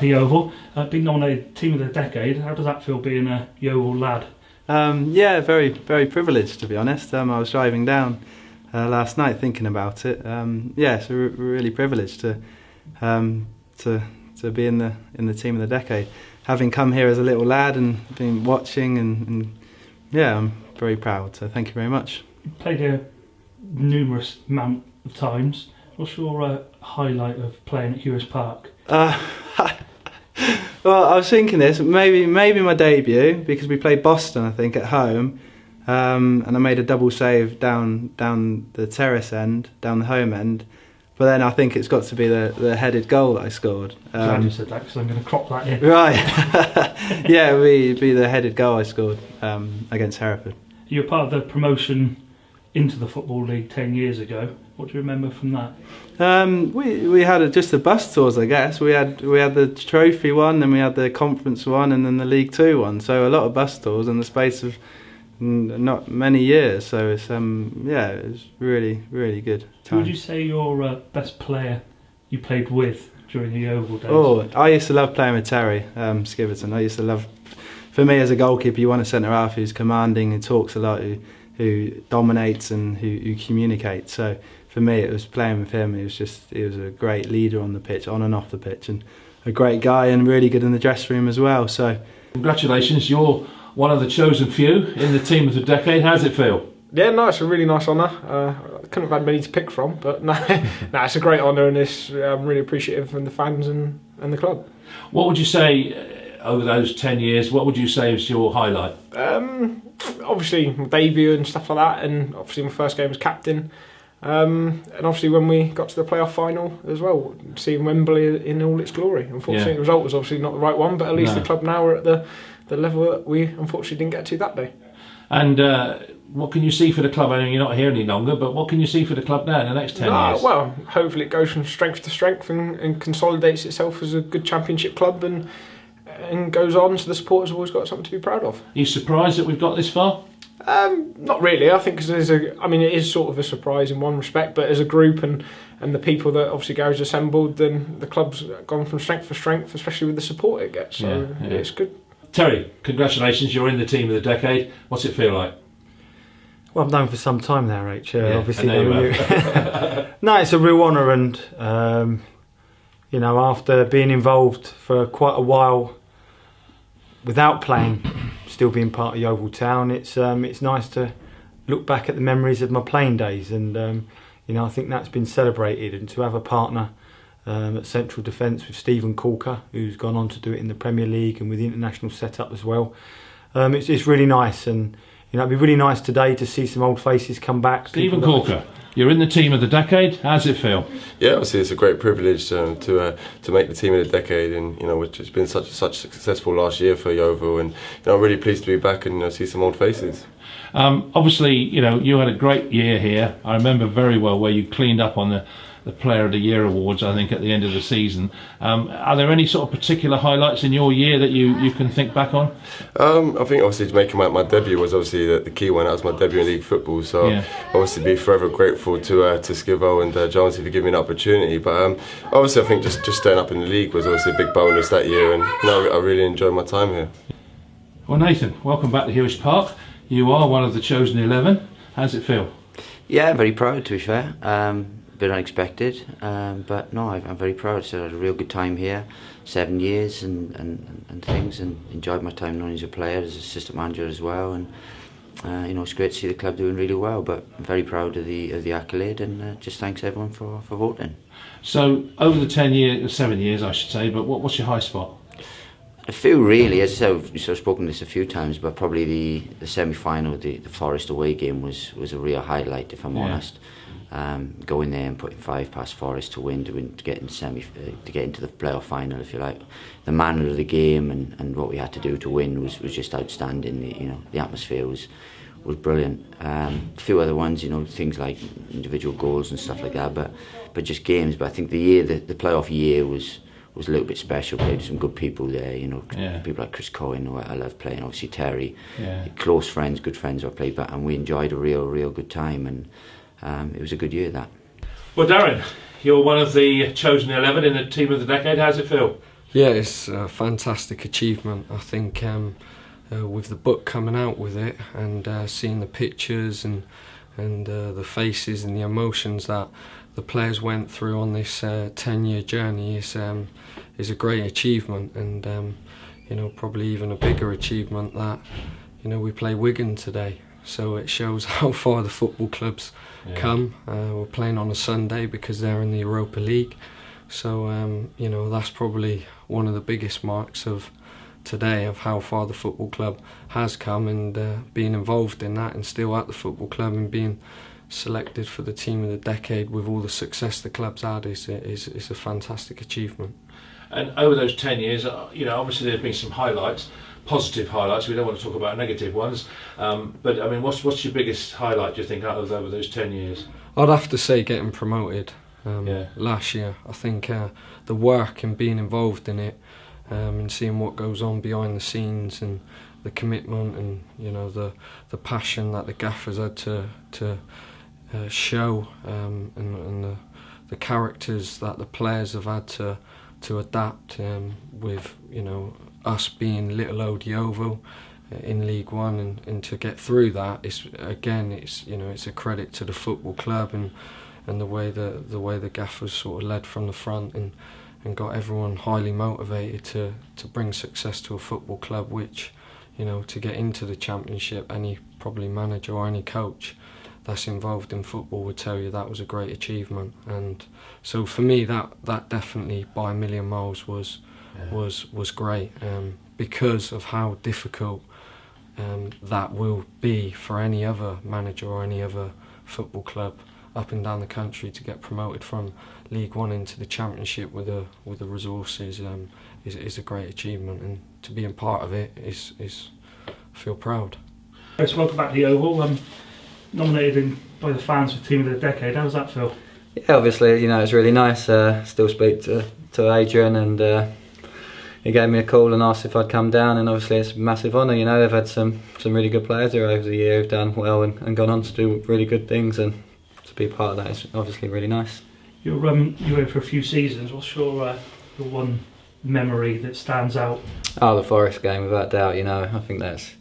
Yeovil, being nominated Team of the Decade. How does that feel being a Yeovil lad? Yeah, very, very privileged, to be honest. I was driving down last night thinking about it. Yeah, so we're really privileged to be in the Team of the Decade. Having come here as a little lad and been watching, and yeah, I'm very proud. So thank you very much. You played here numerous amount of times. What's your highlight of playing at Hughes Park? Well, I was thinking this, maybe my debut, because we played Boston, I think, at home, and I made a double save down the terrace end, down the home end. But then I think it's got to be the headed goal that I scored. Glad you said that, because I'm going to crop that in. Right. Yeah, it'd be the headed goal I scored against Hereford. You were part of the promotion into the Football League 10 years ago. What do you remember from that? We had just the bus tours, I guess. We had the trophy one, then we had the conference one, and then the League 2 one. So a lot of bus tours in the space of not many years. So it's yeah, it was really good time. Who would you say your best player you played with during the Yeovil days? Oh, I used to love playing with Terry Skiverton. I used to love. For me, as a goalkeeper, you want a centre half who's commanding, who talks a lot, who dominates and who communicates. So for me, it was playing with him. He was a great leader on the pitch, on and off the pitch, and a great guy and really good in the dressing room as well. So congratulations, you're one of the chosen few in the Team of the Decade. How's it feel? Yeah, no, it's a really nice honour. I couldn't have had many to pick from, but no, it's a great honour, and I'm really appreciative from the fans and the club. What would you say over those 10 years? What would you say is your highlight? Obviously my debut and stuff like that, and obviously my first game as captain, and obviously when we got to the playoff final as well, seeing Wembley in all its glory. Unfortunately, the result was obviously not the right one, but at least the club now are at the level that we unfortunately didn't get to that day. And what can you see for the club? I know you're not here any longer, but what can you see for the club now in the next 10 years? Well, hopefully it goes from strength to strength and consolidates itself as a good championship club, and goes on, so the supporters have always got something to be proud of. Are you surprised that we've got this far? Not really. I think it is sort of a surprise in one respect, but as a group and the people that obviously Gary's assembled, then the club's gone from strength to strength, especially with the support it gets. So yeah. It's good. Terry, congratulations, you're in the Team of the Decade. What's it feel like? Well, I've known for some time now, Rach. Obviously, I know you have. No, it's a real honour, and after being involved for quite a while without playing, still being part of Yeovil Town, it's nice to look back at the memories of my playing days, and I think that's been celebrated, and to have a partner at Central Defence with Stephen Corker, who's gone on to do it in the Premier League and with the international setup as well. It's really nice, and it'd be really nice today to see some old faces come back. Stephen Corker, you're in the Team of the Decade. How's it feel? Yeah, obviously it's a great privilege to make the Team of the Decade, and which has been such a successful last year for Yeovil, and I'm really pleased to be back and see some old faces. Obviously, you had a great year here. I remember very well where you cleaned up on the Player of the Year awards, I think, at the end of the season. Are there any sort of particular highlights in your year that you can think back on? I think obviously making my debut was obviously the key one. That was my debut in league football, so obviously be forever grateful to Skivo and Jonesy for giving me an opportunity. But obviously I think just staying up in the league was obviously a big bonus that year, and I really enjoyed my time here. Well, Nathan, welcome back to Hughes Park. You are one of the chosen 11. How's it feel? Yeah, I'm very proud, to be fair. A bit unexpected, but no, I'm very proud. So I had a real good time here, 7 years and things, and enjoyed my time not only as a player, as assistant manager as well, and it's great to see the club doing really well. But I'm very proud of the accolade, and just thanks everyone for voting. So over the 7 years I should say, but what's your high spot? I feel really, as I said, I've spoken this a few times, but probably the semi-final, the Forest away game was a real highlight, if I'm honest. Going there and putting 5 past Forest to win, to get into the playoff final, if you like. The manner of the game and what we had to do to win was just outstanding. The atmosphere was brilliant. A few other ones, things like individual goals and stuff like that, but just games. But I think the playoff year was a little bit special. Played with some good people there, people like Chris Cohen, who I love playing. Obviously Terry, close friends, good friends I played with, and we enjoyed a real good time, and it was a good year, that. Well, Darren, you're one of the chosen 11 in the Team of the Decade. How's it feel? Yeah, it's a fantastic achievement. I think with the book coming out with it and seeing the pictures and the faces and the emotions that the players went through on this 10-year journey is a great achievement, and probably even a bigger achievement that we play Wigan today. So it shows how far the football clubs come. We're playing on a Sunday because they're in the Europa League. So that's probably one of the biggest marks of today, of how far the football club has come, and being involved in that and still at the football club and being selected for the team of the decade with all the success the club's had is a fantastic achievement. And over those 10 years, obviously there's been some highlights, positive highlights. We don't want to talk about negative ones, but I mean, what's your biggest highlight, do you think, out of over those 10 years? I'd have to say getting promoted last year. I think the work and being involved in it, and seeing what goes on behind the scenes, and the commitment, and the passion that the gaffers had to show, and the characters that the players have had to adapt, with us being little old Yeovil in League One, and to get through that, it's a credit to the football club and the way the gaffers sort of led from the front and got everyone highly motivated to bring success to a football club, which to get into the Championship, any probably manager or any coach that's involved in football would tell you that was a great achievement. And so for me, that definitely by a million miles was great, because of how difficult that will be for any other manager or any other football club up and down the country to get promoted from League One into the Championship with the resources is a great achievement, and to be a part of it is I feel proud. So welcome back to Yeovil. Nominated by the fans for Team of the Decade. How does that feel? Yeah, obviously, it's really nice. Still speak to Adrian, and he gave me a call and asked if I'd come down, and obviously it's a massive honour. They've had some really good players here over the year who've done well and gone on to do really good things, and to be part of that is obviously really nice. You're here for a few seasons. What's your one memory that stands out? Oh, the Forest game, without doubt. I think that's.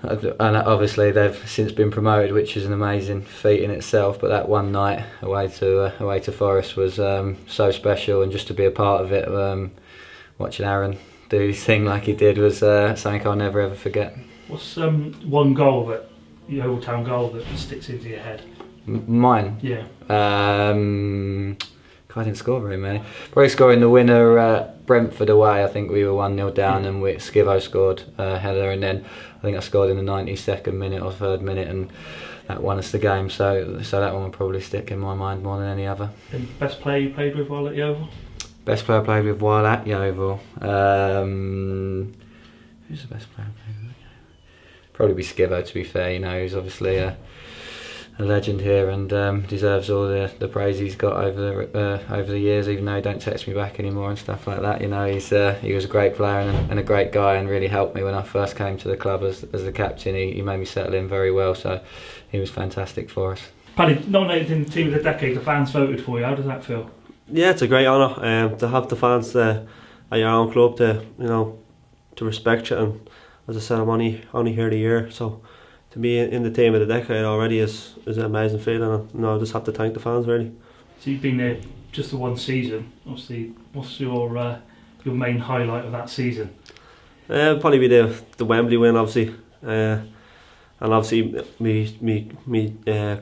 And obviously they've since been promoted, which is an amazing feat in itself. But that one night away to Forest was so special, and just to be a part of it, watching Aaron do his thing like he did was something I'll never ever forget. What's one goal that Yeovil Town goal that sticks into your head? Mine? Yeah. I didn't score very many. Probably scoring the winner at Brentford away. I think we were 1-0 down, and Skivo scored a header, and then I think I scored in the 92nd minute or 3rd minute, and that won us the game. So that one will probably stick in my mind more than any other. And best player you played with while at Yeovil? Best player I played with while at Yeovil. Who's the best player I played with? Probably be Skivo, to be fair. He's obviously a legend here, and deserves all the praise he's got over the years, even though he don't text me back anymore and stuff like that. He was a great player and a great guy, and really helped me when I first came to the club as the captain. He made me settle in very well, so he was fantastic for us. Paddy, nominated in Team of the Decade, the fans voted for you. How does that feel? Yeah, it's a great honour to have the fans at your own club to respect you, and as I said, I'm only here a year, so to be in the Team of the Decade already is an amazing feeling, and I just have to thank the fans, really. So you've been there just the one season. Obviously, what's your main highlight of that season? Probably be the Wembley win, obviously, and obviously me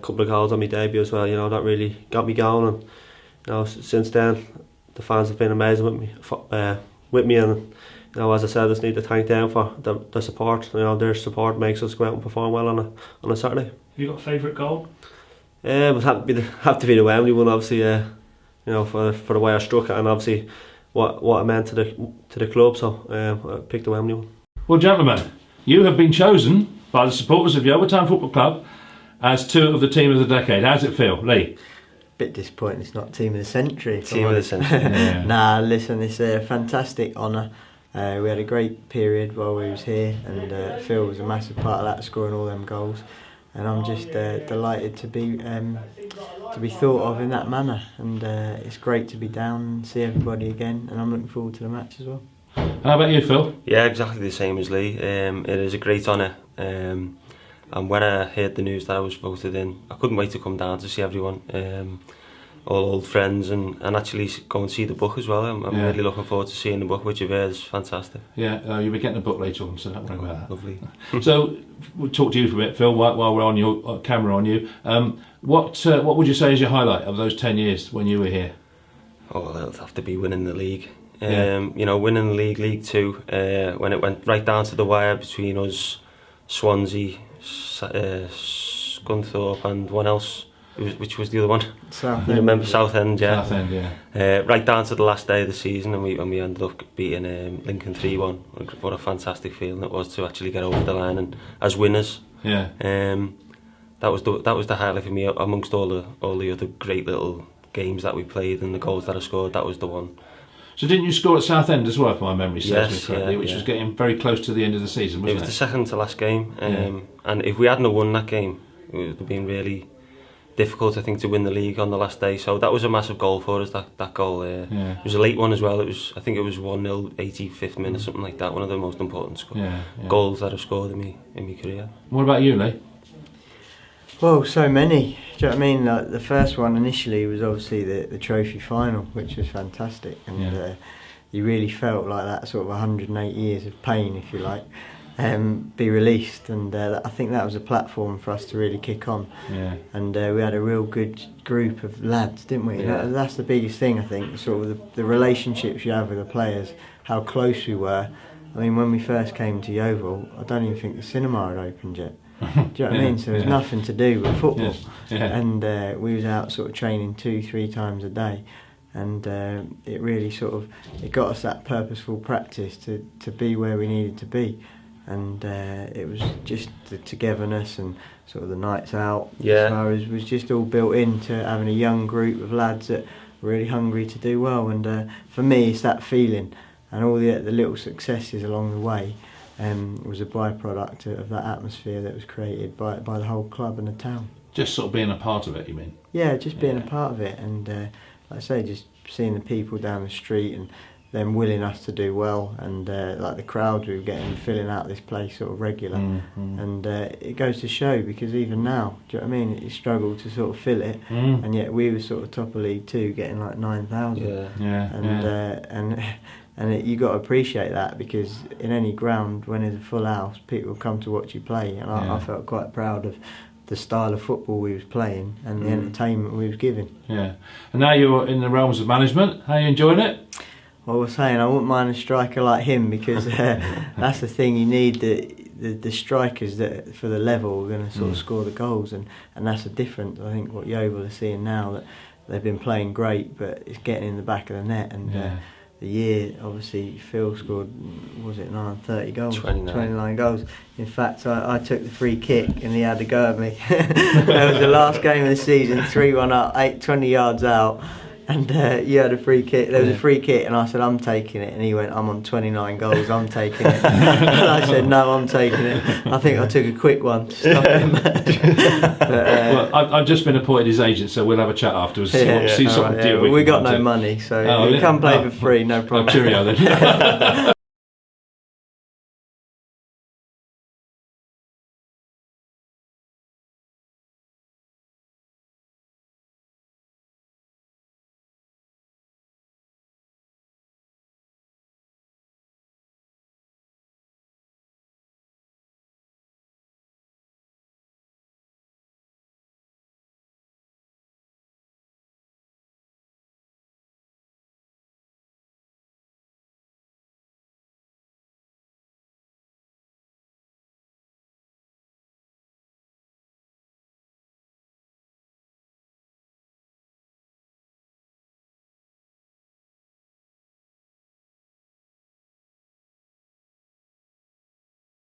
couple of goals on my debut as well. That really got me going, and since then the fans have been amazing with me, and as I said, I just need to thank them for the support. Their support makes us go out and perform well on a Saturday. Have you got a favourite goal? It would have to be the Wembley one, obviously. For the way I struck it, and obviously what it meant to the club. So I picked the Wembley one. Well, gentlemen, you have been chosen by the supporters of Yeovil Town Football Club as two of the Team of the Decade. How does it feel, Lee? Bit disappointing it's not Team of the Century. Team of the Century. Yeah. Nah, listen, it's a fantastic honour. We had a great period while we was here, and Phil was a massive part of that, scoring all them goals. And I'm just delighted to be be thought of in that manner, and it's great to be down and see everybody again, and I'm looking forward to the match as well. How about you, Phil? Yeah, exactly the same as Lee. It is a great honour, and when I heard the news that I was voted in, I couldn't wait to come down to see everyone, all old friends, and actually go and see the book as well. I'm really looking forward to seeing the book, which you've heard is fantastic. Yeah, you'll be getting a book later on, so don't worry about that. Lovely. So, we'll talk to you for a bit, Phil, while we're on your camera on you. What would you say is your highlight of those 10 years when you were here? Oh, that'll have to be winning the league. You know, winning the league, League Two, when it went right down to the wire between us, Swansea, Scunthorpe, and one else. Which was the other one? Southend. You remember Southend, yeah. Southend, yeah. Right down to the last day of the season, and we ended up beating Lincoln 3-1. What a fantastic feeling it was to actually get over the line and as winners. Yeah. That was the highlight for me amongst all the other great little games that we played and the goals that I scored. That was the one. So didn't you score at Southend as well, if my memory serves me Yes, correctly, which was getting very close to the end of the season, wasn't it? It was the second to last game, and if we hadn't have won that game, it would have been really difficult, I think, to win the league on the last day. So that was a massive goal for us. That goal, it was a late one as well. I think it was 1-0, 85th minute, something like that. One of the most important goals that I've scored in my career. What about you, Lee? Well, so many. Do you know what I mean? Like, the first one initially was obviously the trophy final, which was fantastic, and you really felt like that sort of 108 years of pain, if you like, be released, and I think that was a platform for us to really kick on. Yeah. And we had a real good group of lads, didn't we? Yeah. That's the biggest thing, I think. Sort of the relationships you have with the players, how close we were. I mean, when we first came to Yeovil, I don't even think the cinema had opened yet. Do you know what I mean? So it was nothing to do with football, and we was out sort of training 2-3 times a day, and it really it got us that purposeful practice to be where we needed to be, and it was just the togetherness and sort of the nights out. So it was just all built into having a young group of lads that were really hungry to do well, and for me it's that feeling, and all the little successes along the way. Was a byproduct of that atmosphere that was created by the whole club and the town. Just sort of being a part of it, you mean? Yeah, just being a part of it, and like I say, just seeing the people down the street and them willing us to do well, and like the crowd we were getting filling out this place sort of regular, and it goes to show, because even now, do you know what I mean? You struggle to sort of fill it, and yet we were sort of top of League Two, getting like 9,000. And you got to appreciate that, because in any ground, when there's a full house, people come to watch you play, and I felt quite proud of the style of football we was playing and the entertainment we was giving. Yeah. And now you're in the realms of management. How are you enjoying it? Well, I was saying, I wouldn't mind a striker like him, because that's the thing, you need the strikers that for the level are going to sort of score the goals, and that's the difference. I think what Yeovil are seeing now, that they've been playing great, but it's getting in the back of the net, and the year, obviously, Phil scored, was it 30 goals? 29 goals. In fact, I took the free kick and he had to go at me. That was the last game of the season, 3-1 up, 20 yards out. And you had a free kick. There was a free kick, and I said, I'm taking it. And he went, I'm on 29 goals, I'm taking it. And I said, no, I'm taking it. I think I took a quick one to stop him. Well, I've just been appointed his agent, so we'll have a chat afterwards. See what deal we got no money, so you come play for free, no problem. Cheerio then.